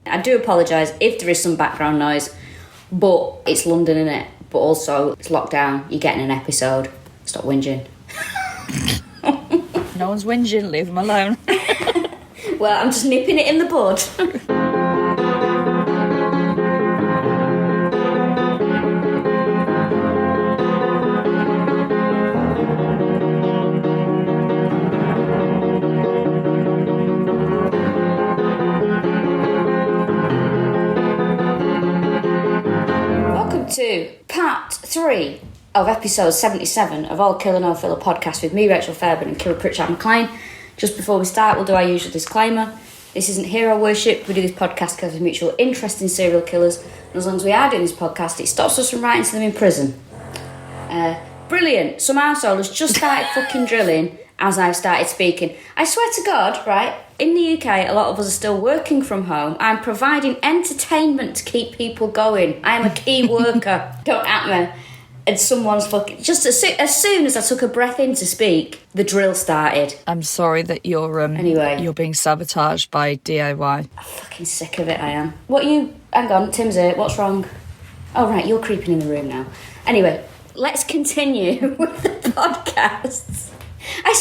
I do apologise if there is some background noise, but it's London, innit? But also, it's lockdown. You're getting an episode. Stop whinging. No one's whinging. Leave them alone. Well, I'm just nipping it in the bud. To part 3 of episode 77 of All Killa No Filla podcast with me, Rachel Fairburn, and Kiri Pritchard-McLean. Just before we start, we'll do our usual disclaimer. This isn't hero worship. We do this podcast because of mutual interest in serial killers, and as long as we are doing this podcast, it stops us from writing to them in prison. Brilliant. Some arsehole has just started fucking drilling as I've started speaking. I swear to God, right, in the UK, a lot of us are still working from home. I'm providing entertainment to keep people going. I am a key worker. Don't at me. And someone's fucking... Just as soon as I took a breath in to speak, the drill started. I'm sorry that you're you're being sabotaged by DIY. I'm fucking sick of it, I am. What you... Hang on, Tim's here. What's wrong? Oh, right, you're creeping in the room now. Anyway, let's continue with the podcasts. I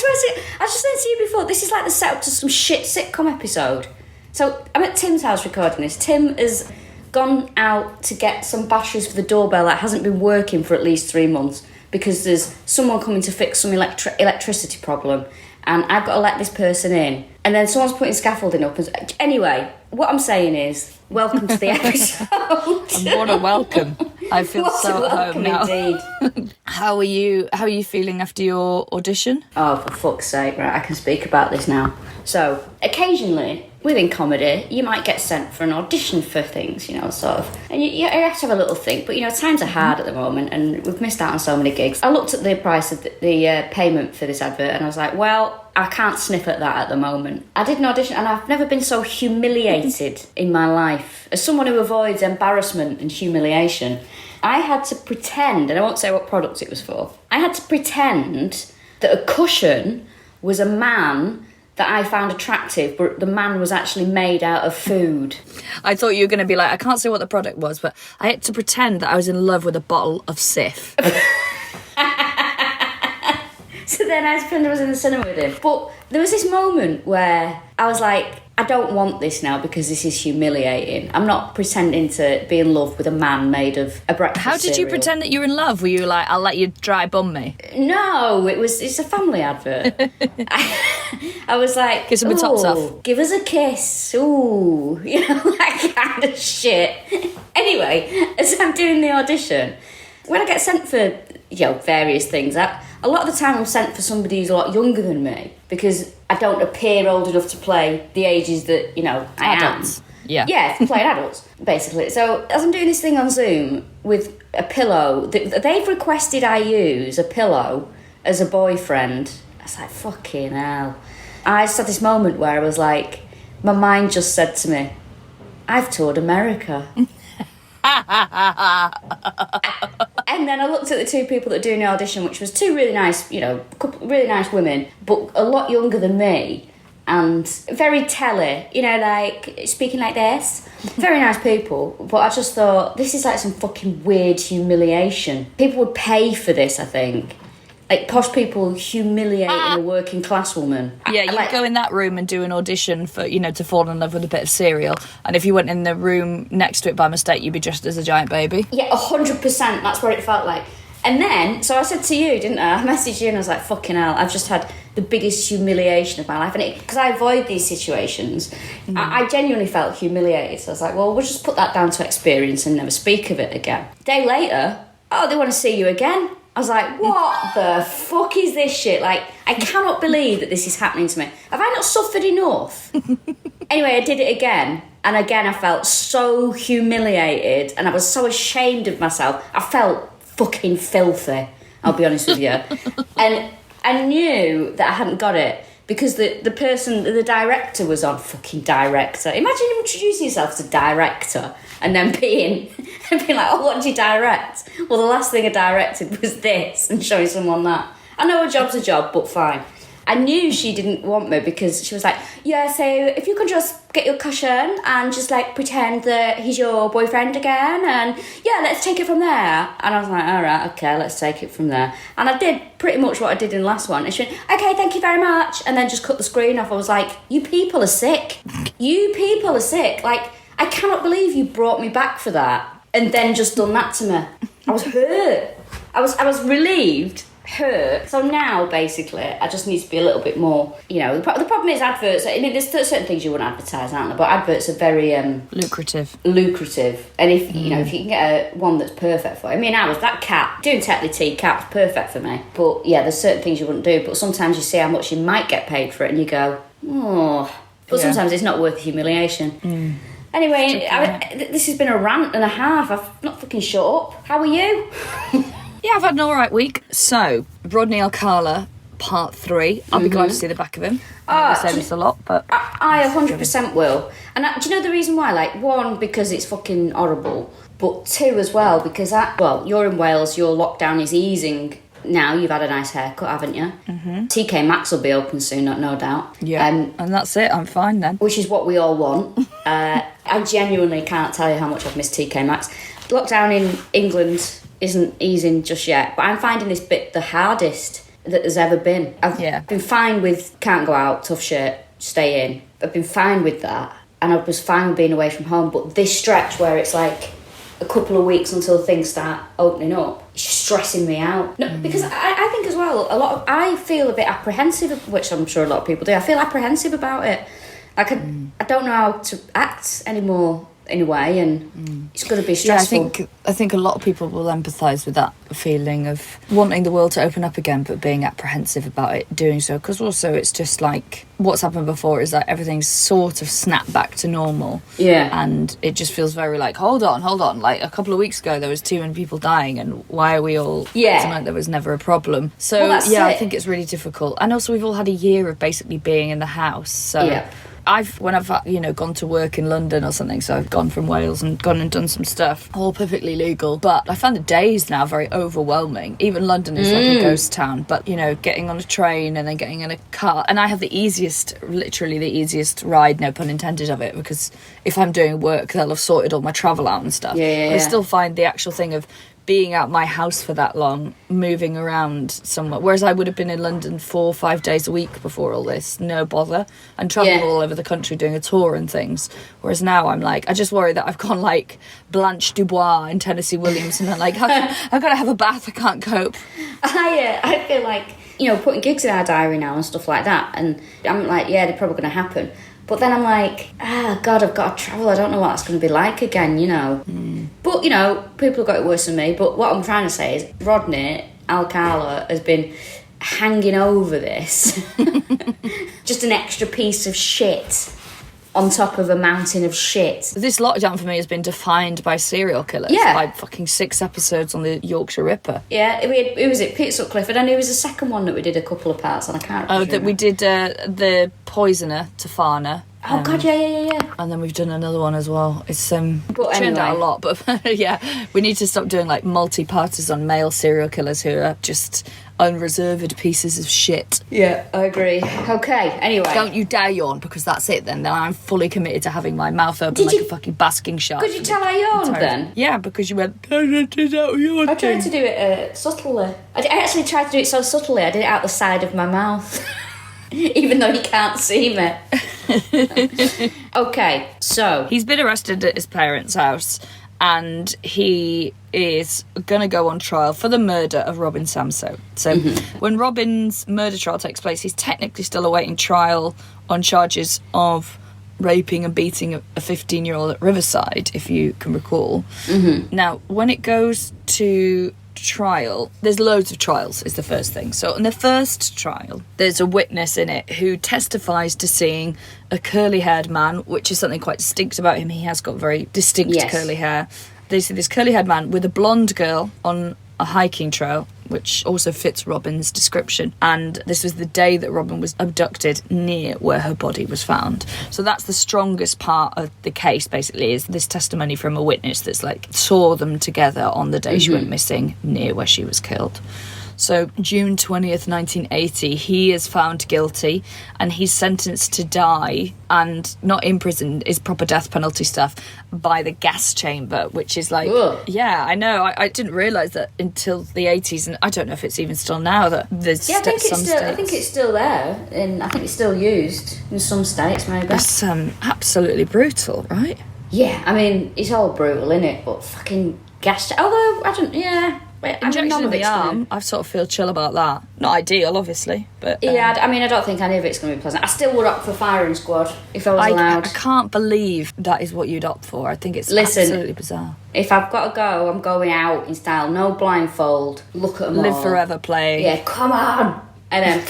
just said to you before, this is like the setup to some shit sitcom episode. So I'm at Tim's house recording this. Tim has gone out to get some batteries for the doorbell that hasn't been working for at least 3 months because there's someone coming to fix some electricity problem, and I've got to let this person in. And then someone's putting scaffolding up. Anyway, what I'm saying is, welcome to the episode. What a welcome. I feel so at home now. Indeed. How are you feeling after your audition? Oh, for fuck's sake, right, I can speak about this now. So, occasionally, within comedy, you might get sent for an audition for things, sort of. And you have to have a little think, but, times are hard at the moment, and we've missed out on so many gigs. I looked at the price of the payment for this advert, and I was like, well, I can't sniff at that at the moment. I did an audition, and I've never been so humiliated in my life. As someone who avoids embarrassment and humiliation, I had to pretend, and I won't say what product it was for, I had to pretend that a cushion was a man that I found attractive, but the man was actually made out of food. I thought you were going to be like, I can't say what the product was, but I had to pretend that I was in love with a bottle of Sif. So then I pretended I was in the cinema with him. But there was this moment where I was like, I don't want this now because this is humiliating. I'm not pretending to be in love with a man made of a breakfast How did you pretend that you were in love? Were you like, I'll let you dry bum me? No, it's a family advert. I was like, kiss him with tops off. Give us a kiss. Ooh, that kind of shit. Anyway, as I'm doing the audition, when I get sent for, various things, a lot of the time I'm sent for somebody who's a lot younger than me because I don't appear old enough to play the ages that, I adults. am. Yeah, playing adults, basically. So as I'm doing this thing on Zoom with a pillow, they've requested I use a pillow as a boyfriend. I was like, fucking hell. I just had this moment where I was like, my mind just said to me, I've toured America. And then I looked at the two people that are doing the audition, which was two really nice, couple really nice women, but a lot younger than me and very telly, like speaking like this. Very nice people, but I just thought, this is like some fucking weird humiliation. People would pay for this, I think. Like posh people humiliating a working class woman. Yeah, you'd go in that room and do an audition for, to fall in love with a bit of cereal. And if you went in the room next to it by mistake, you'd be dressed as a giant baby. Yeah, 100%. That's what it felt like. And then, so I said to you, didn't I? I messaged you and I was like, fucking hell, I've just had the biggest humiliation of my life. And because I avoid these situations, I genuinely felt humiliated. So I was like, well, we'll just put that down to experience and never speak of it again. A day later, they want to see you again. I was like, what the fuck is this shit? Like, I cannot believe that this is happening to me. Have I not suffered enough? Anyway, I did it again. And again, I felt so humiliated. And I was so ashamed of myself. I felt fucking filthy, I'll be honest with you. And I knew that I hadn't got it because the person, the director was on. Fucking director. Imagine introducing yourself as a director and then being like, oh, what did you direct? Well, the last thing I directed was this, and showing someone that. I know a job's a job, but fine. I knew she didn't want me because she was like, yeah, so if you could just get your cushion and just like pretend that he's your boyfriend again, and yeah, let's take it from there. And I was like, all right, okay, let's take it from there. And I did pretty much what I did in the last one. And she went, okay, thank you very much, and then just cut the screen off. I was like, you people are sick. You people are sick. Like, I cannot believe you brought me back for that and then just done that to me. I was hurt. I was relieved, hurt. So now, basically, I just need to be a little bit more, you know, the problem is adverts. I mean, there's certain things you wouldn't advertise, aren't there? But adverts are very... lucrative. And if, you know, if you can get one that's perfect for you. I mean, that cat, doing Tetley Tea cat was perfect for me. But, yeah, there's certain things you wouldn't do. But sometimes you see how much you might get paid for it and you go, oh... But sometimes it's not worth the humiliation. Anyway, this has been a rant and a half. I've not fucking shut up. How are you? Yeah, I've had an alright week. So, Rodney Alcala, part 3. I'll be glad to see the back of him. I say this a lot, but... I 100% will. And do you know the reason why? Like, 1, because it's fucking horrible. But 2 as well, because, you're in Wales, your lockdown is easing... Now you've had a nice haircut, haven't you? TK Maxx will be open soon, no doubt. Yeah, and that's it. I'm fine then. Which is what we all want. I genuinely can't tell you how much I've missed TK Maxx. Lockdown in England isn't easing just yet, but I'm finding this bit the hardest that there's ever been. I've been fine with can't go out, tough shit, stay in. I've been fine with that, and I was fine with being away from home. But this stretch where it's like a couple of weeks until things start opening up, it's stressing me out. No, because I think as well, I feel a bit apprehensive, which I'm sure a lot of people do. I feel apprehensive about it. Like I don't know how to act anymore in a way, and it's going to be stressful. Yeah, I think a lot of people will empathise with that feeling of wanting the world to open up again, but being apprehensive about it doing so. Because also, it's just like what's happened before is that everything's sort of snapped back to normal. Yeah, and it just feels very like hold on. Like a couple of weeks ago, there was too many people dying, and why are we all? Yeah, like there was never a problem. So I think it's really difficult. And also, we've all had a year of basically being in the house. So. Yeah. When I've gone to work in London or something, so I've gone from Wales and gone and done some stuff, all perfectly legal, but I find the days now very overwhelming. Even London is like a ghost town, but getting on a train and then getting in a car, and I have literally the easiest ride, no pun intended, of it, because if I'm doing work they'll have sorted all my travel out and stuff. I still find the actual thing of being out my house for that long, moving around somewhere, whereas I would have been in London 4 or 5 days a week before all this, no bother, and travelling all over the country doing a tour and things, whereas now I'm like, I just worry that I've gone like Blanche Dubois and Tennessee Williams, and I'm like, I've got to have a bath, I can't cope. I feel like, putting gigs in our diary now and stuff like that, and I'm like, they're probably going to happen. But then I'm like, God, I've got to travel. I don't know what that's going to be like again, But, people have got it worse than me. But what I'm trying to say is Rodney Alcala has been hanging over this. Just an extra piece of shit on top of a mountain of shit. This lockdown for me has been defined by serial killers. Yeah. By fucking 6 episodes on the Yorkshire Ripper. Yeah, it was at Pritchard-McLean, and it was the second one that we did a couple of parts on. I can't remember. That we did the Poisoner, Tafana. Oh God, yeah. And then we've done another one as well. It's turned out a lot, but we need to stop doing like multi-parters on male serial killers who are just unreserved pieces of shit. Yeah, I agree. Okay, anyway. Don't you dare yawn, because that's it then. Then I'm fully committed to having my mouth open a fucking basking shark. Could you tell I yawned then? Yeah, because you went, I tried to do it subtly. I actually tried to do it so subtly, I did it out the side of my mouth. Even though he can't see me. Okay, so he's been arrested at his parents' house, and he is going to go on trial for the murder of Robin Samso. So when Robin's murder trial takes place, he's technically still awaiting trial on charges of raping and beating a 15-year-old at Riverside, if you can recall. Now, when it goes to trial, there's loads of trials is the first thing. So in the first trial, there's a witness in it who testifies to seeing a curly-haired man, which is something quite distinct about him. He has got very distinct curly hair. They see this curly-haired man with a blonde girl on a hiking trail, which also fits Robin's description. And this was the day that Robin was abducted near where her body was found. So that's the strongest part of the case, basically, is this testimony from a witness that's like saw them together on the day she went missing near where she was killed. So June 20th, 1980, he is found guilty and he's sentenced to die, and not in prison, is proper death penalty stuff, by the gas chamber, which is like... Ugh. Yeah, I know. I didn't realise that until the 80s, and I don't know if it's even still now, that there's I think it's still there, and I think it's still used in some states, maybe. It's absolutely brutal, right? Yeah, I mean, it's all brutal, innit? But fucking gas... Although, I don't... Yeah... Injection in the arm, I sort of feel chill about that. Not ideal, obviously, but... yeah, I mean, I don't think any of it's going to be pleasant. I still would opt for firing squad, if I was allowed. I can't believe that is what you'd opt for. I think it's absolutely bizarre. If I've got to go, I'm going out in style. No blindfold. Look at them all. Live forever play. Yeah, come on! And then...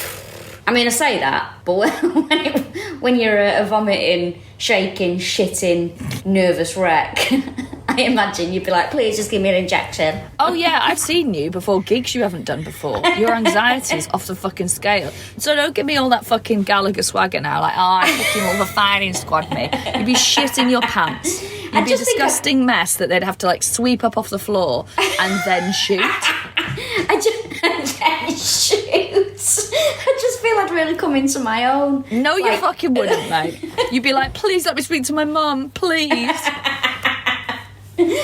I mean, I say that, but when you're a vomiting, shaking, shitting, nervous wreck... I imagine you'd be like, please just give me an injection. Oh yeah, I've seen you before gigs you haven't done before. Your anxiety's off the fucking scale. So don't give me all that fucking Gallagher swagger now, like, oh, I fucking all the firing squad, mate. You'd be shitting your pants. You'd be a disgusting mess that they'd have to like sweep up off the floor and then shoot. I just feel I'd really come into my own. No, you fucking wouldn't, mate. You'd be like, please let me speak to my mum, please.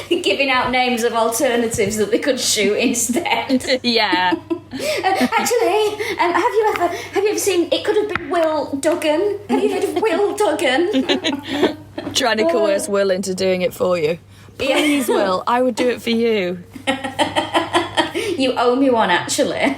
Giving out names of alternatives that they could shoot instead. Yeah. Actually, have you ever seen? It could have been Will Duggan. Have you heard of Will Duggan? Trying to coerce Will into doing it for you. Please, yeah. Will, I would do it for you. You owe me one, actually.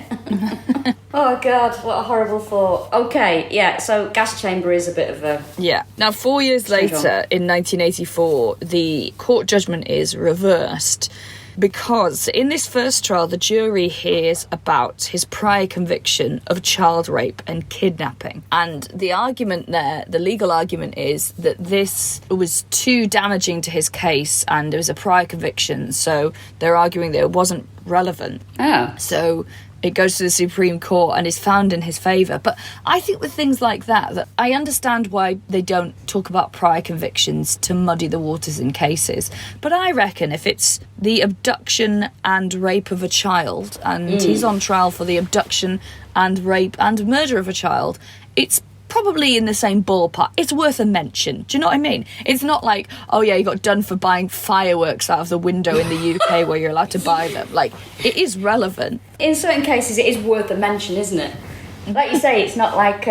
Oh, God, what a horrible thought. Okay, yeah, so gas chamber is a bit of a... Yeah. Now, 4 years later, in 1984, the court judgment is reversed because in this first trial, the jury hears about his prior conviction of child rape and kidnapping. And the argument there, the legal argument is that this was too damaging to his case and it was a prior conviction, so they're arguing that it wasn't relevant. Oh. So it goes to the Supreme Court and is found in his favour. But I think with things like that I understand why they don't talk about prior convictions to muddy the waters in cases. But I reckon if it's the abduction and rape of a child, and he's on trial for the abduction and rape and murder of a child, it's probably in the same ballpark. It's worth a mention. Do you know what I mean? It's not like, oh yeah, you got done for buying fireworks out of the window in the UK where you're allowed to buy them. Like, it is relevant. In certain cases, it is worth a mention, isn't it? Like you say, it's not like,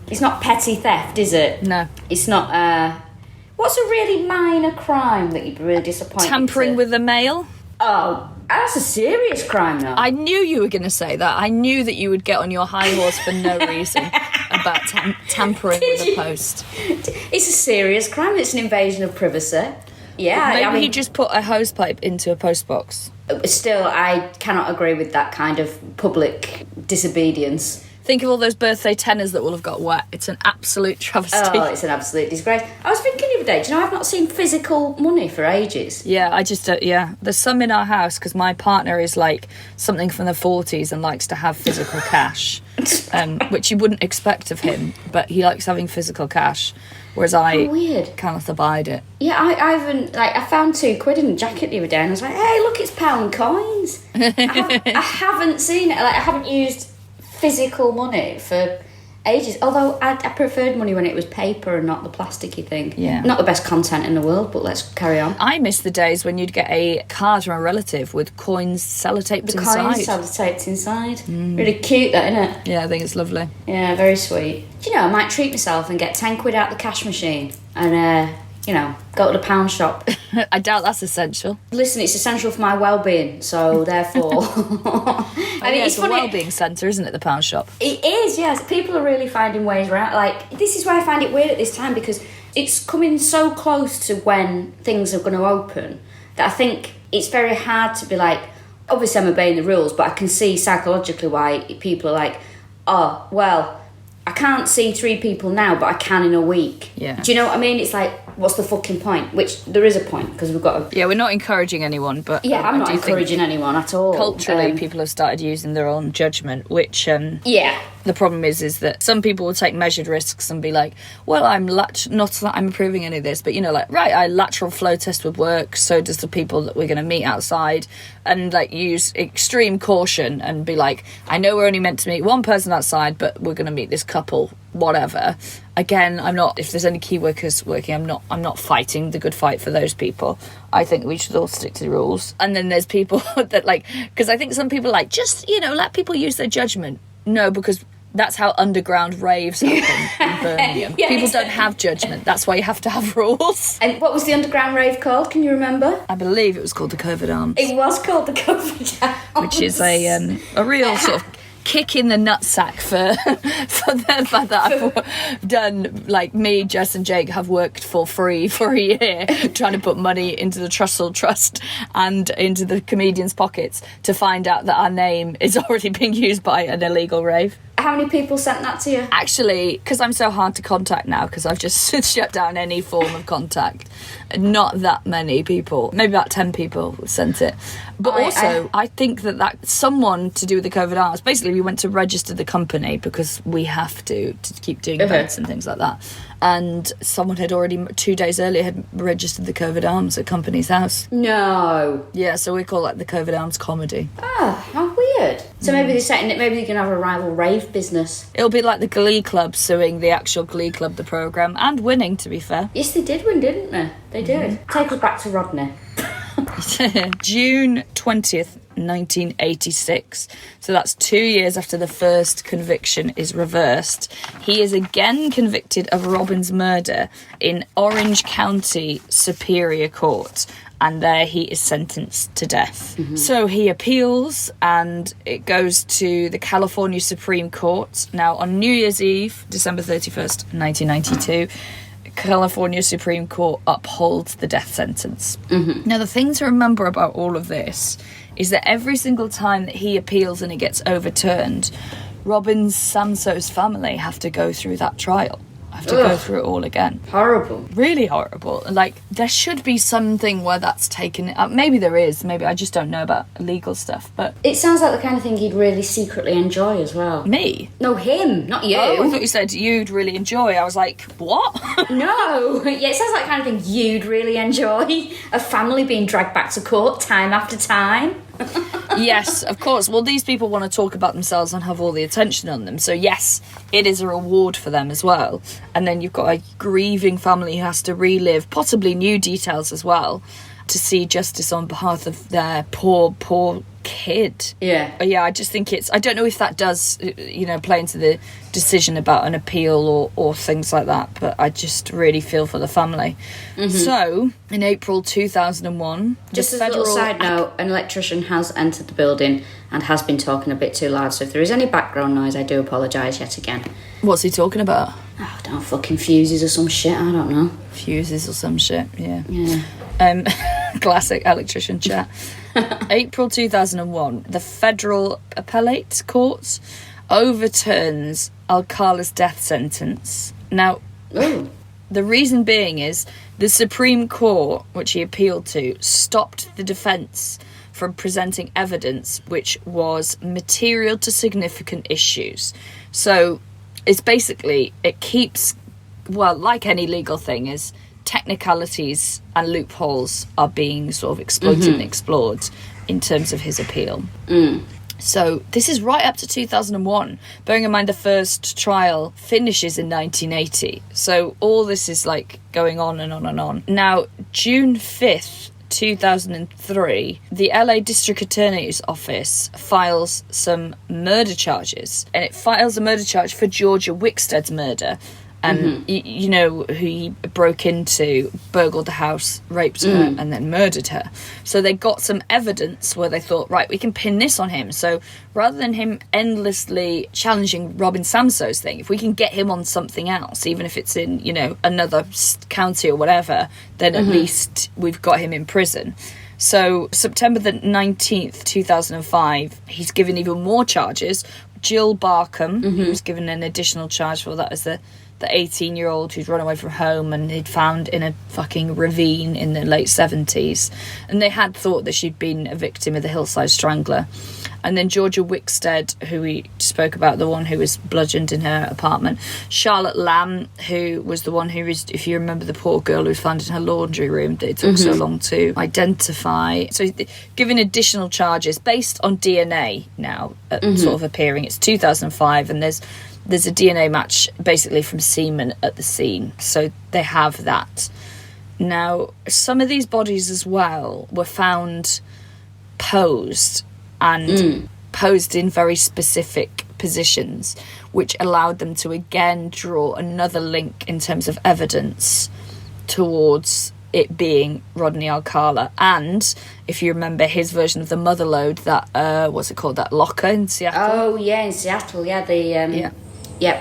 it's not petty theft, is it? No. It's not, what's a really minor crime that you'd be really disappointed Tampering with the mail? Oh, that's a serious crime, though. I knew you were going to say that. I knew that you would get on your high horse for no reason about tampering with a post. It's a serious crime. It's an invasion of privacy. Yeah, maybe he just put a hose pipe into a post box. Still, I cannot agree with that kind of public disobedience. Think of all those birthday tenors that will have got wet. It's an absolute travesty. Oh, it's an absolute disgrace. I was thinking the other day, do you know, I've not seen physical money for ages. Yeah, I just, yeah. There's some in our house because my partner is like something from the 40s and likes to have physical cash, which you wouldn't expect of him, but he likes having physical cash, whereas I cannot abide it. Yeah, I found £2 in a jacket the other day and I was like, hey, look, it's pound coins. I haven't seen it. Like, I haven't used physical money for ages, although I preferred money when it was paper and not the plasticky thing. Yeah, not the best content in the world, but let's carry on. I miss the days when you'd get a card from a relative with coins sellotaped inside. Coins sellotaped inside. Really cute, that, isn't it? Yeah, I think it's lovely. Yeah, very sweet. Do you know, I might treat myself and get 10 quid out the cash machine and go to the pound shop. I doubt that's essential. Listen, it's essential for my well-being, so therefore... I mean, it's a well-being centre, isn't it, the pound shop? It is, yes. People are really finding ways around. Like, this is why I find it weird at this time, because it's coming so close to when things are going to open that I think it's very hard to be like, obviously I'm obeying the rules, but I can see psychologically why people are like, oh, well, I can't see 3 people now, but I can in a week. Yeah. Do you know what I mean? It's like, what's the fucking point? Which there is a point, because we've got to... Yeah, we're not encouraging anyone, but... Yeah, I'm not encouraging anyone at all. Culturally, people have started using their own judgment, which... yeah. The problem is that some people will take measured risks and be like, well, not that I'm approving any of this, but, you know, like, right, a lateral flow test would work, so does the people that we're going to meet outside, and, like, use extreme caution and be like, I know we're only meant to meet one person outside, but we're going to meet this couple, whatever. Again, if there's any key workers working, I'm not fighting the good fight for those people. I think we should all stick to the rules. And then there's people that, like, because I think some people are like, just, you know, let people use their judgment. No, because that's how underground raves happen in Birmingham. Yeah, people don't have judgment. That's why you have to have rules. And what was the underground rave called? Can you remember? I believe it was called the Covert Arms. It was called the Covert Arms. Which is a real sort of kick in the nutsack for the fact that I've done, like, me, Jess and Jake have worked for free for a year trying to put money into the Trussell Trust and into the comedians' pockets to find out that our name is already being used by an illegal rave. How many people sent that to you? Actually, because I'm so hard to contact now, because I've just shut down any form of contact, not that many people, maybe about 10 people sent it. But I think that someone to do with the Covert Arms, basically we went to register the company because we have to keep doing events and things like that. And someone had already 2 days earlier had registered the Covert Arms at company's house. No. Yeah, so we call that the Covert Arms Comedy. Ah, how weird. So maybe they're setting it, maybe they can have a rival rave business. It'll be like the Glee Club suing the actual Glee Club, the programme, and winning, to be fair. Yes, they did win, didn't they? They did. Take us back to Rodney. June 20th, 1986. So that's 2 years after the first conviction is reversed. He is again convicted of Robin's murder in Orange County Superior Court, and there he is sentenced to death. Mm-hmm. So he appeals, and it goes to the California Supreme Court. Now, on New Year's Eve, December 31st, 1992, California Supreme Court upholds the death sentence. Mm-hmm. Now, the thing to remember about all of this is that every single time that he appeals and it gets overturned, Robin Samso's family have to go through that trial. Have to go through it all again. Horrible. Really horrible. Like, there should be something where that's taken up. Maybe there is. Maybe I just don't know about legal stuff, but... It sounds like the kind of thing he'd really secretly enjoy as well. Me? No, him, not you. Oh, I thought you said you'd really enjoy. I was like, what? No. Yeah, it sounds like the kind of thing you'd really enjoy. A family being dragged back to court time after time. Yes, of course. Well, these people want to talk about themselves and have all the attention on them. So, yes, it is a reward for them as well. And then you've got a grieving family who has to relive possibly new details as well to see justice on behalf of their poor kid. Yeah. Yeah, I just think I don't know if that does, play into the decision about an appeal or things like that, but I just really feel for the family. Mm-hmm. So, in April 2001... Just as a little side note, an electrician has entered the building and has been talking a bit too loud, so if there is any background noise, I do apologise yet again. What's he talking about? Oh, I don't know, fucking fuses or some shit, I don't know. Fuses or some shit, yeah. Yeah. Classic electrician chat. April 2001, the Federal Appellate Court overturns Alcala's death sentence. Now, the reason being is the Supreme Court, which he appealed to, stopped the defence from presenting evidence which was material to significant issues. So it's basically, it keeps, well, like any legal thing, is technicalities and loopholes are being sort of exploited and explored in terms of his appeal. So this is right up to 2001. Bearing in mind the first trial finishes in 1980. So all this is like going on and on and on. Now, June 5th, 2003, the LA District Attorney's Office files some murder charges. And it files a murder charge for Georgia Wickstead's murder. And, you know, who he broke into, burgled the house, raped her, and then murdered her. So they got some evidence where they thought, right, we can pin this on him. So rather than him endlessly challenging Robin Samso's thing, if we can get him on something else, even if it's in, you know, another county or whatever, then at least we've got him in prison. So September the 19th, 2005, he's given even more charges. Jill Barkham, who was given an additional charge for that as the the 18-year-old who'd run away from home and he'd found in a fucking ravine in the late 70s. And they had thought that she'd been a victim of the Hillside Strangler. And then Georgia Wickstead, who we spoke about, the one who was bludgeoned in her apartment. Charlotte Lamb, who was the one who was, if you remember, the poor girl who was found in her laundry room that it took so long to identify. So given additional charges based on DNA now, sort of appearing. It's 2005 and there's a DNA match basically from semen at the scene. So they have that. Now, some of these bodies as well were found posed and posed in very specific positions, which allowed them to again draw another link in terms of evidence towards it being Rodney Alcala. And if you remember his version of the motherlode, that what's it called, that locker in Seattle? Oh yeah, in Seattle, yeah,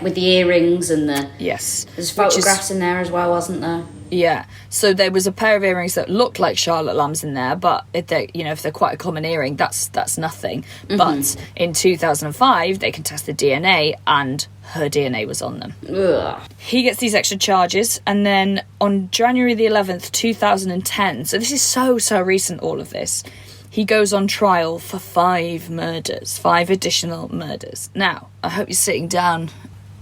with the earrings and the... Yes. There's photographs in there as well, wasn't there? Yeah. So there was a pair of earrings that looked like Charlotte Lamb's in there, but if they're quite a common earring, that's nothing. But in 2005, they can test the DNA, and her DNA was on them. Ugh. He gets these extra charges, and then on January the 11th, 2010, so this is so recent, all of this, he goes on trial for 5 additional murders. Now, I hope you're sitting down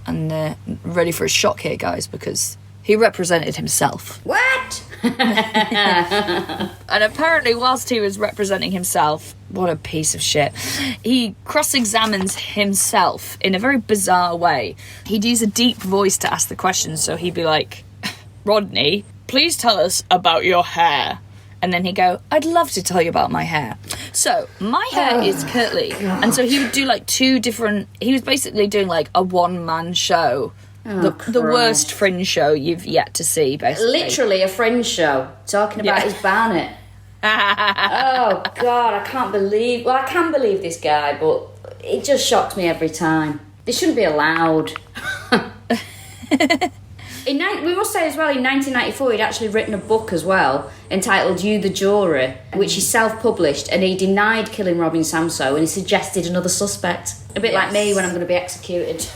and ready for a shock here, guys, because he represented himself. What? And apparently, whilst he was representing himself, what a piece of shit, he cross-examines himself in a very bizarre way. He'd use a deep voice to ask the questions, so he'd be like, Rodney, please tell us about your hair. And then he'd go, I'd love to tell you about my hair. So, my hair is curly. God. And so he would do like 2 different... He was basically doing like a one-man show. The worst Fringe show you've yet to see, basically. Literally a Fringe show. Talking about his Barnett. Oh, God, I can't believe... Well, I can believe this guy, but it just shocks me every time. This shouldn't be allowed. We must say as well, in 1994, he'd actually written a book as well, entitled You the Jury, which he self-published, and he denied killing Robin Samso, and he suggested another suspect. A bit like me when I'm going to be executed.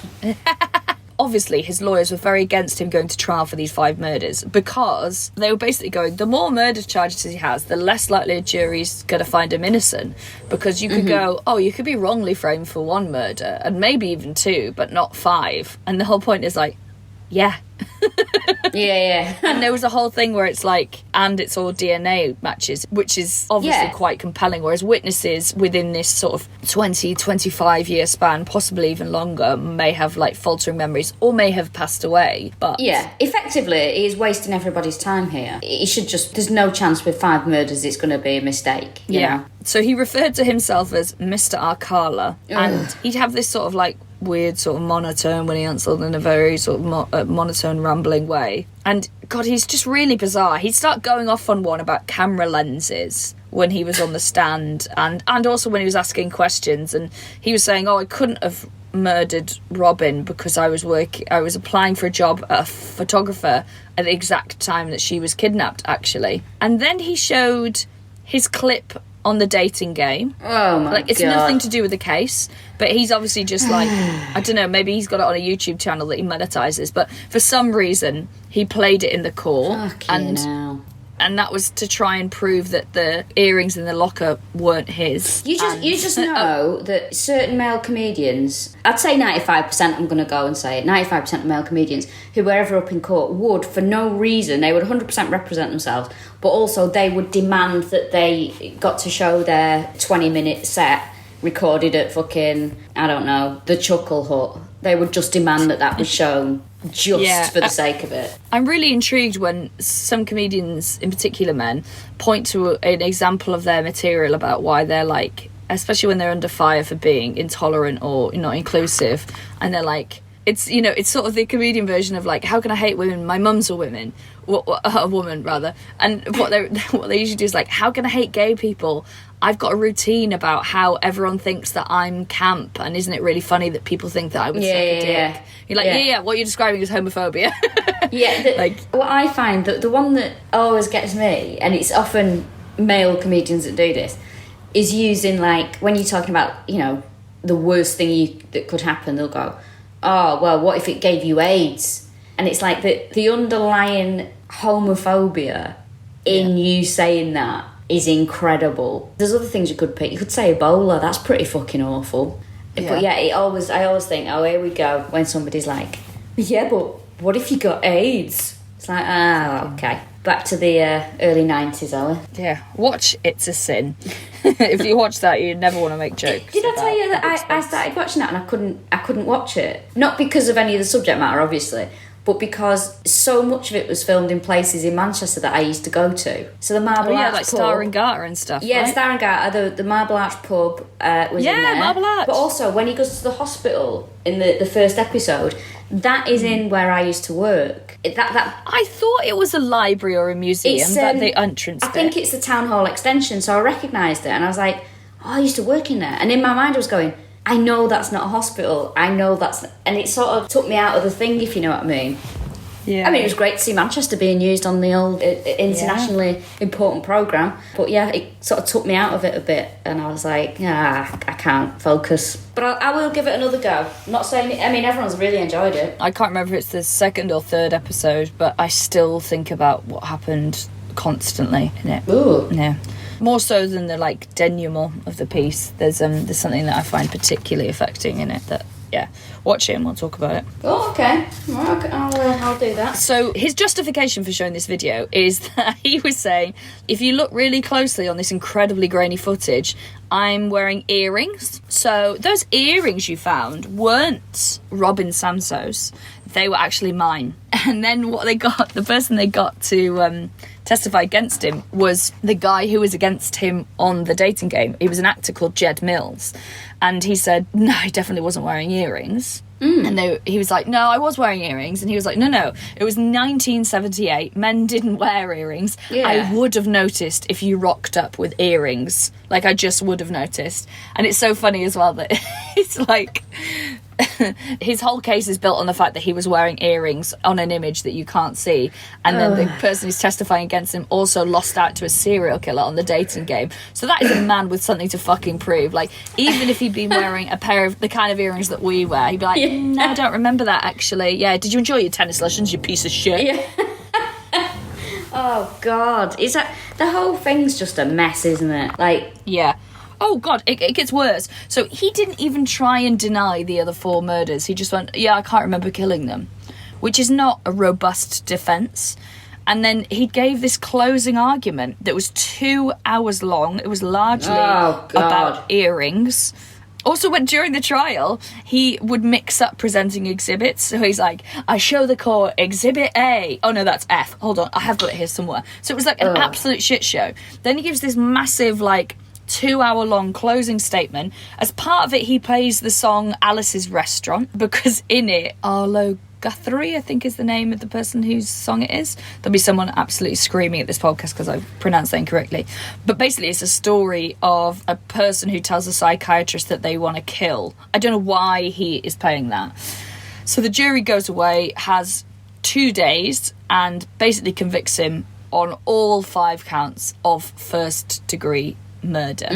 Obviously, his lawyers were very against him going to trial for these 5 murders, because they were basically going, the more murder charges he has, the less likely a jury's going to find him innocent. Because you could go, you could be wrongly framed for 1 murder, and maybe even 2, but not 5. And the whole point is like, yeah. Yeah. And there was a whole thing where it's like, and it's all DNA matches, which is obviously quite compelling, whereas witnesses within this sort of 25 year span, possibly even longer, may have like faltering memories or may have passed away. But yeah, effectively he's wasting everybody's time here. He should just, there's no chance with 5 murders it's going to be a mistake, you know? So he referred to himself as Mr. Alcala. And he'd have this sort of like weird sort of monotone when he answered in a very sort of monotone rambling way. And God, he's just really bizarre. He'd start going off on one about camera lenses when he was on the stand, and also when he was asking questions, and he was saying, I couldn't have murdered Robin because I was applying for a job at a photographer at the exact time that she was kidnapped, actually. And then he showed his clip on the dating game. Oh my God. It's nothing to do with the case, but he's obviously just like, I don't know, maybe he's got it on a YouTube channel that he monetizes, but for some reason he played it in the court. And that was to try and prove that the earrings in the locker weren't his. You just know that certain male comedians, I'd say 95%, I'm going to go and say it, 95% of male comedians who were ever up in court would, for no reason, they would 100% represent themselves, but also they would demand that they got to show their 20-minute set recorded at fucking, I don't know, the Chuckle Hut. They would just demand that was shown just for the sake of it. I'm really intrigued when some comedians, in particular men, point to an example of their material about why they're like, especially when they're under fire for being intolerant or not inclusive, and they're like, it's sort of the comedian version of like, how can I hate women? My mum's a woman. A woman, rather. And what they usually do is like, how can I hate gay people? I've got a routine about how everyone thinks that I'm camp, and isn't it really funny that people think that I would suck a dick? You're like, what you're describing is homophobia. What I find that the one that always gets me, and it's often male comedians that do this, is using like, when you're talking about, the worst thing that could happen, they'll go, oh, well, what if it gave you AIDS? And it's like the underlying homophobia in you saying that is incredible. There's other things you could pick. You could say Ebola. That's pretty fucking awful. Yeah. But yeah, I always think, oh, here we go, when somebody's like, yeah, but what if you got AIDS? It's like, okay. Back to the early 90s, are we? Yeah. Watch It's a Sin. If you watch that, you never want to make jokes. Did I tell you that I started watching that and I couldn't watch it? Not because of any of the subject matter, obviously, but because so much of it was filmed in places in Manchester that I used to go to. So the Marble Arch like pub, Star and Garter and stuff. Yeah, right? Star and Garter. The Marble Arch pub was in there. Marble Arch. But also when he goes to the hospital in the first episode, that is in where I used to work. That I thought it was a library or a museum, that the entrance. I think it's the town hall extension, so I recognised it and I was like, oh, I used to work in there. And in my mind I was going, I know that's not a hospital. I know that's... And it sort of took me out of the thing, if you know what I mean. Yeah. I mean, it was great to see Manchester being used on the old internationally important programme. But yeah, it sort of took me out of it a bit. And I was like, I can't focus. But I will give it another go. I'm not saying it... I mean, everyone's really enjoyed it. I can't remember if it's the second or third episode, but I still think about what happened constantly in it. Ooh. Yeah. More so than the denouement of the piece. There's something that I find particularly affecting in it that, yeah, watch it and we'll talk about it. Oh, okay. I'll do that. So his justification for showing this video is that he was saying, if you look really closely on this incredibly grainy footage, I'm wearing earrings. So those earrings you found weren't Robin Samso's. They were actually mine. And then the person they got to testify against him was the guy who was against him on the dating game. He was an actor called Jed Mills. And he said, no, he definitely wasn't wearing earrings. And he was like, no, I was wearing earrings. And he was like, no, it was 1978. Men didn't wear earrings. Yeah. I would have noticed if you rocked up with earrings. I just would have noticed. And it's so funny as well that it's like... his whole case is built on the fact that he was wearing earrings on an image that you can't see, and then the person who's testifying against him also lost out to a serial killer on the dating game. So that is a man with something to fucking prove. Even if he'd been wearing a pair of the kind of earrings that we wear, he'd be like, no, I don't remember that actually. Yeah, did you enjoy your tennis lessons, you piece of shit? Yeah. Oh God, is that the whole thing's just a mess, isn't it? Yeah. Oh, God, it gets worse. So he didn't even try and deny the other 4 murders. He just went, yeah, I can't remember killing them, which is not a robust defence. And then he gave this closing argument that was 2 hours long. It was largely about earrings. Also, during the trial, he would mix up presenting exhibits. So he's like, I show the court Exhibit A. Oh, no, that's F. Hold on, I have got it here somewhere. So it was an absolute shit show. Then he gives this massive, 2-hour-long closing statement. As part of it, he plays the song Alice's Restaurant, because in it, Arlo Guthrie, I think is the name of the person whose song it is. There'll be someone absolutely screaming at this podcast because I've pronounced that incorrectly. But basically, it's a story of a person who tells a psychiatrist that they want to kill. I don't know why he is playing that. So the jury goes away, has 2 days, and basically convicts him on all 5 counts of first-degree murder.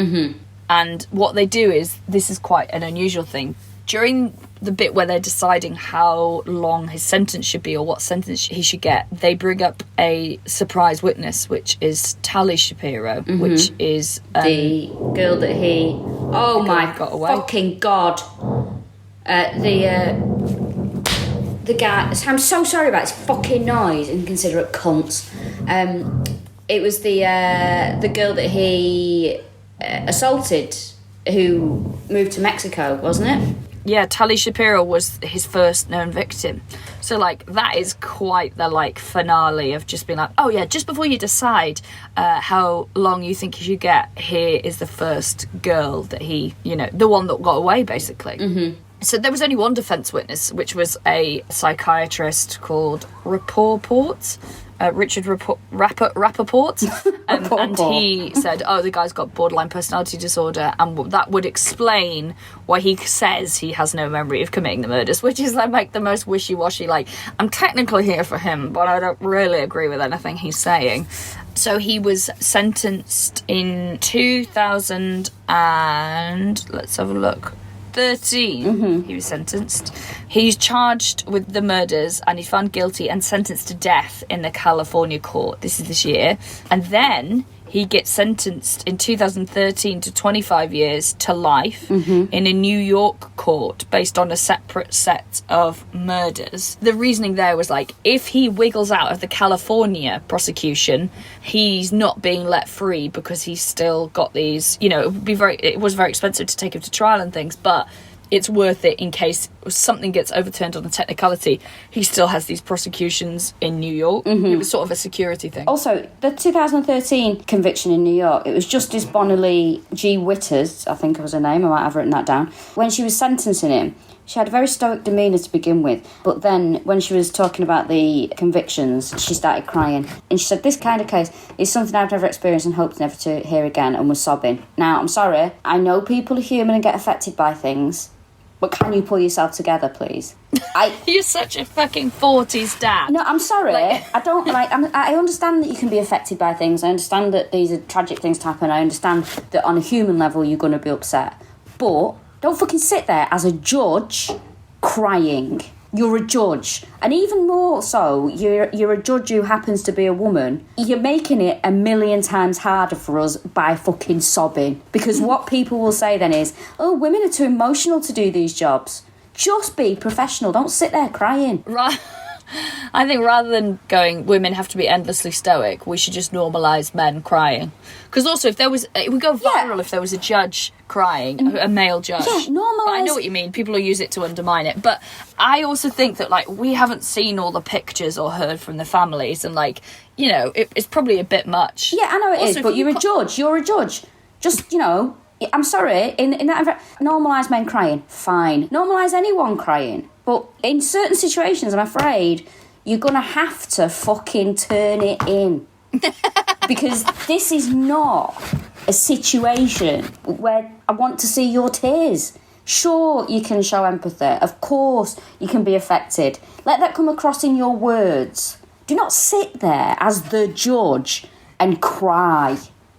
And what they do is, this is quite an unusual thing, during the bit where they're deciding how long his sentence should be or what sentence he should get, they bring up a surprise witness, which is Tali Shapiro, which is the girl that he my fucking God, the guy. I'm so sorry about his fucking noise, inconsiderate cunts. It was the girl that he assaulted who moved to Mexico, wasn't it? Yeah, Tali Shapiro was his first known victim. So, that is quite the, finale of just being oh, yeah, just before you decide how long you think you should get, here is the first girl that he, the one that got away, basically. So there was only one defence witness, which was a psychiatrist called Richard Rappaport. And he said, the guy's got borderline personality disorder, and that would explain why he says he has no memory of committing the murders, which is the most wishy-washy, I'm technically here for him, but I don't really agree with anything he's saying. So he was sentenced in 2000 and... let's have a look. 2013, he was sentenced. He's charged with the murders and he's found guilty and sentenced to death in the California court. This is this year. And then he gets sentenced in 2013 to 25 years to life in a New York court based on a separate set of murders. The reasoning there was like, if he wiggles out of the California prosecution, he's not being let free because he's still got these, you know, it was very expensive to take him to trial and things, but it's worth it in case something gets overturned on a technicality. He still has these prosecutions in New York. It was sort of a security thing. Also, the 2013 conviction in New York, it was Justice Bonnerly G. Witters, I think was her name, I might have written that down. When she was sentencing him, she had a very stoic demeanour to begin with, but then when she was talking about the convictions, she started crying. And she said, this kind of case is something I've never experienced and hoped never to hear again, and was sobbing. Now, I'm sorry, I know people are human and get affected by things, but can you pull yourself together, please? You're such a fucking 40s dad. No, I'm sorry. I understand that you can be affected by things. I understand that these are tragic things to happen. I understand that on a human level you're going to be upset. But don't fucking sit there as a judge crying. You're a judge. And even more so, you're a judge who happens to be a woman. You're making it a million times harder for us by fucking sobbing. Because what people will say then is, oh, women are too emotional to do these jobs. Just be professional. Don't sit there crying. Right. I think rather than going, women have to be endlessly stoic, we should just normalise men crying. Because also, it would go viral if there was a judge crying, a male judge. Yeah, normalise. I know what you mean. People will use it to undermine it. But I also think that, like, we haven't seen all the pictures or heard from the families. And, like, you know, it's probably a bit much. Yeah, I know it is, but you're a judge. You're a judge. Just, you know, I'm sorry, in that normalise men crying, fine. Normalise anyone crying. But in certain situations, I'm afraid, you're going to have to fucking turn it in. Because this is not a situation where I want to see your tears. Sure, you can show empathy. Of course, you can be affected. Let that come across in your words. Do not sit there as the judge and cry.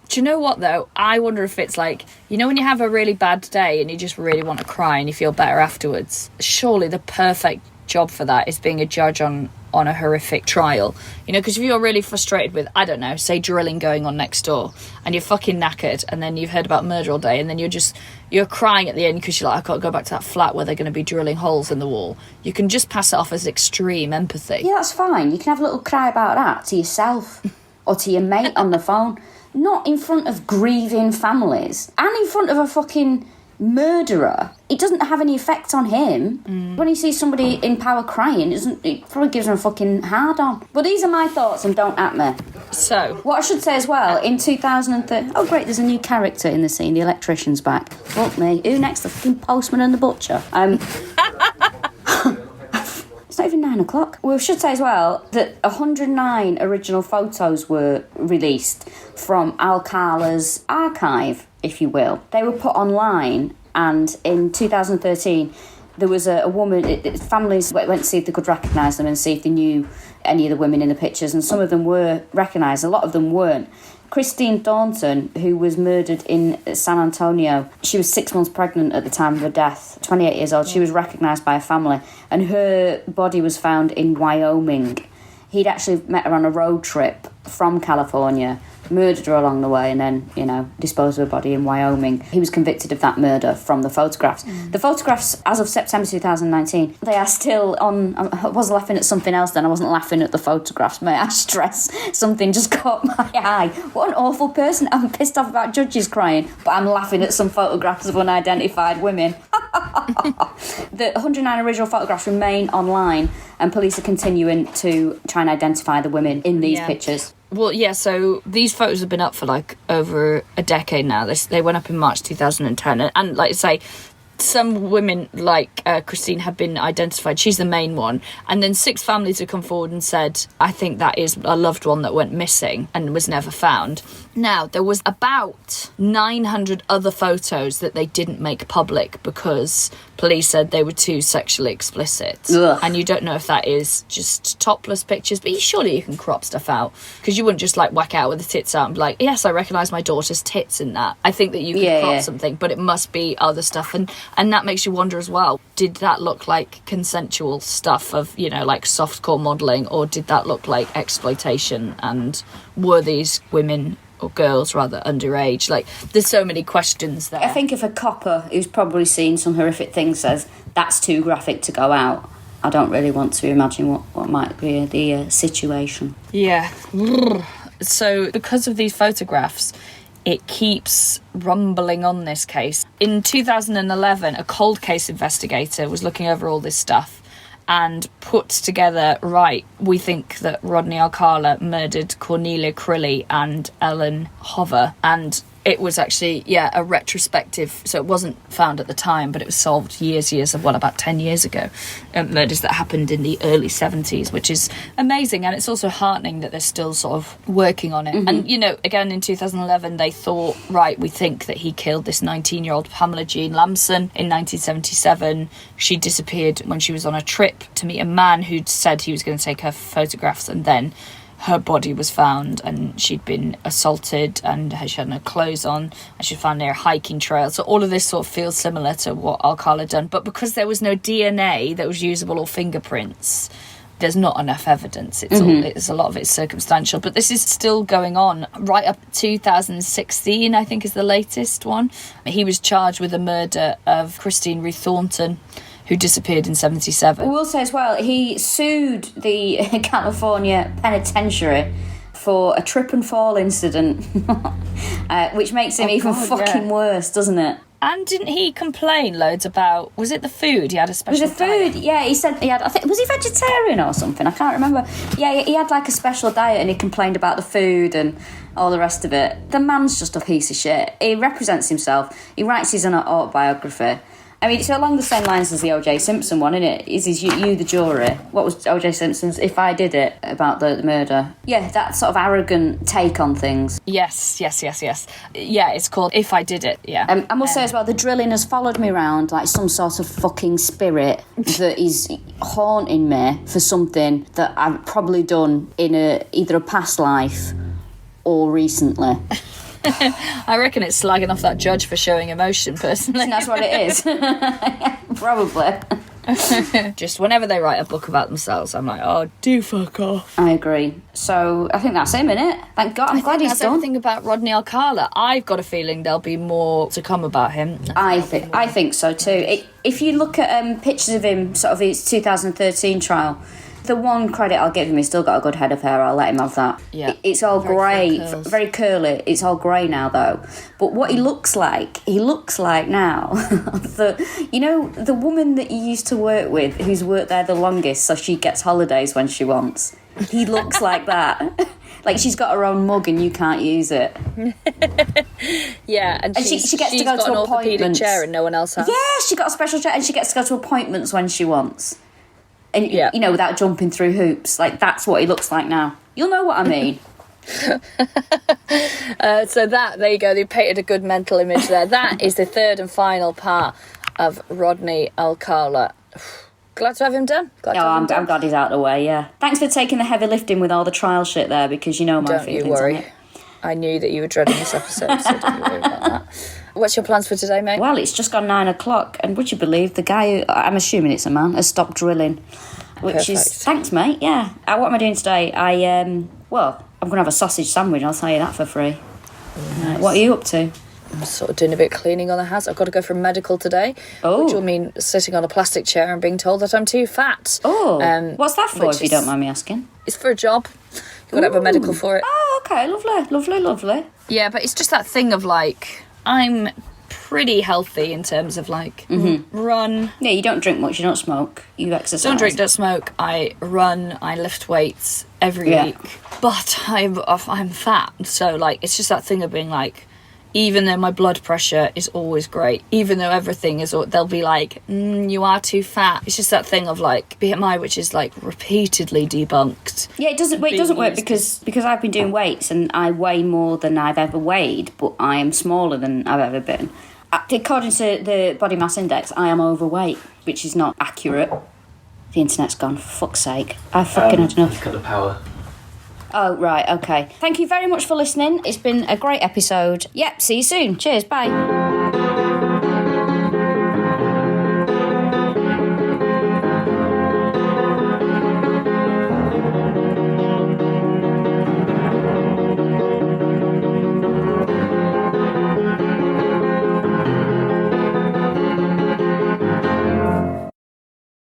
Do you know what, though? I wonder if it's like, you know when you have a really bad day and you just really want to cry and you feel better afterwards? Surely the perfect job for that is being a judge on a horrific trial. You know, because if you're really frustrated with, I don't know, say drilling going on next door and you're fucking knackered and then you've heard about murder all day and then you're crying at the end because you're like, I can't go back to that flat where they're going to be drilling holes in the wall. You can just pass it off as extreme empathy. Yeah, that's fine. You can have a little cry about that to yourself or to your mate on the phone. Not in front of grieving families and in front of a fucking murderer. It doesn't have any effect on him. When he sees somebody in power crying, it probably gives him a fucking hard on. But these are my thoughts and don't at me. So, what I should say as well, in 2013, oh great, there's a new character in the scene, the electrician's back. Fuck me, who next? The fucking postman and the butcher. It's not even 9 o'clock. We should say as well that 109 original photos were released from Alcala's archive, if you will. They were put online, and in 2013 there was a woman, families went to see if they could recognise them and see if they knew any of the women in the pictures, and some of them were recognised, a lot of them weren't. Christine Thornton, who was murdered in San Antonio, she was 6 months pregnant at the time of her death, 28 years old. She was recognised by a family, and her body was found in Wyoming. He'd actually met her on a road trip from California, murdered her along the way, and then, you know, disposed of her body in Wyoming. He was convicted of that murder from the photographs. The photographs, as of September 2019, they are still on. I was laughing at something else then. I wasn't laughing at the photographs, may I stress. Something just caught my eye. What an awful person. I'm pissed off about judges crying, but I'm laughing at some photographs of unidentified women. The 109 original photographs remain online, and police are continuing to try and identify the women in these pictures. Well, yeah, so these photos have been up for, like, over a decade now. They went up in March 2010. And like I say, some women, like Christine, have been identified. She's the main one. And then 6 families have come forward and said, I think that is a loved one that went missing and was never found. Now, there was about 900 other photos that they didn't make public because police said they were too sexually explicit. Ugh. And you don't know if that is just topless pictures, but surely you can crop stuff out, because you wouldn't just like whack out with the tits out and be like, yes, I recognise my daughter's tits in that. I think that you can crop something, but it must be other stuff. And that makes you wonder as well, did that look like consensual stuff of, you know, like softcore modelling, or did that look like exploitation, and were these women or girls rather underage? Like, there's so many questions there. I think if a copper who's probably seen some horrific things says that's too graphic to go out, I don't really want to imagine what might be the situation. Yeah. So because of these photographs, it keeps rumbling on this case. In 2011, a cold case investigator was looking over all this stuff and put together, right, we think that Rodney Alcala murdered Cornelia Krilly and Ellen Hover. And it was actually, a retrospective, so it wasn't found at the time, but it was solved about 10 years ago. Murders that happened in the early 70s, which is amazing. And it's also heartening that they're still sort of working on it. Mm-hmm. And, you know, again, in 2011, they thought, right, we think that he killed this 19-year-old Pamela Jean Lamson in 1977. She disappeared when she was on a trip to meet a man who'd said he was going to take her photographs, and then her body was found and she'd been assaulted and she had no clothes on, and she was found near a hiking trail. So all of this sort of feels similar to what Alcala had done, but because there was no DNA that was usable or fingerprints, there's not enough evidence. It's a lot of it's circumstantial, but this is still going on right up to 2016, I think, is the latest one. He was charged with the murder of Christine Ruth Thornton, who disappeared in 77. We will say as well, he sued the California penitentiary for a trip and fall incident, which makes him fucking worse, doesn't it? And didn't he complain loads about, was it the food? He had a special diet. Was it food? Yeah, he said he had, I think, was he vegetarian or something? I can't remember. Yeah, he had like a special diet and he complained about the food and all the rest of it. The man's just a piece of shit. He represents himself. He writes his own autobiography. I mean, it's along the same lines as the O.J. Simpson one, isn't it? Is you the jury? What was O.J. Simpson's If I Did It, about the murder? Yeah, that sort of arrogant take on things. Yes. Yeah, it's called If I Did It, yeah. I must say as well, the drilling has followed me around like some sort of fucking spirit that is haunting me for something that I've probably done in either a past life or recently. I reckon it's slagging off that judge for showing emotion, personally. And that's what it is. Probably. Just whenever they write a book about themselves, I'm like, oh, do fuck off. I agree. So I think that's him, innit? Thank God. I'm glad he's done. Everything about Rodney Alcala. I've got a feeling there'll be more to come about him. I think so too. If you look at pictures of him, sort of his 2013 trial, the one credit I'll give him, he's still got a good head of hair. I'll let him have that. Yeah. It's all grey, very curly. It's all grey now, though. But what he looks like now, the woman that you used to work with, who's worked there the longest, so she gets holidays when she wants. He looks like that. Like she's got her own mug and you can't use it. Yeah, and she gets to go to appointments. Chair and no one else has. Yeah, she got a special chair and she gets to go to appointments when she wants. And, without jumping through hoops. Like, that's what he looks like now. You'll know what I mean. So there you go. They painted a good mental image there. That is the third and final part of Rodney Alcala. Glad to have him done. I'm glad he's out of the way, yeah. Thanks for taking the heavy lifting with all the trial shit there, because you know my feelings. Don't you worry. On it. I knew that you were dreading this episode, so don't worry about that. What's your plans for today, mate? Well, it's just gone 9 o'clock, and would you believe the guy, I'm assuming it's a man, has stopped drilling. Which is, thanks, mate, yeah. What am I doing today? I'm going to have a sausage sandwich, I'll tell you that for free. Nice. What are you up to? I'm sort of doing a bit of cleaning on the house. I've got to go for medical today, which will mean sitting on a plastic chair and being told that I'm too fat. Oh, what's that for, if you don't mind me asking? It's for a job. You've got to have a medical for it. Oh, okay, lovely. Yeah, but it's just that thing of, like, I'm pretty healthy in terms of, like, run. Yeah, you don't drink much, you don't smoke, you exercise. Don't drink, don't smoke. I run, I lift weights every week. But I'm fat, so, like, it's just that thing of being, like, even though my blood pressure is always great, even though everything is, they'll be like, you are too fat. It's just that thing of like BMI, which is like repeatedly debunked. Yeah, it doesn't work because I've been doing weights and I weigh more than I've ever weighed, but I am smaller than I've ever been. According to the body mass index, I am overweight, which is not accurate. The internet's gone, for fuck's sake. I fucking had enough. Cut the power. Oh, right, okay. Thank you very much for listening. It's been a great episode. Yep, see you soon. Cheers, bye.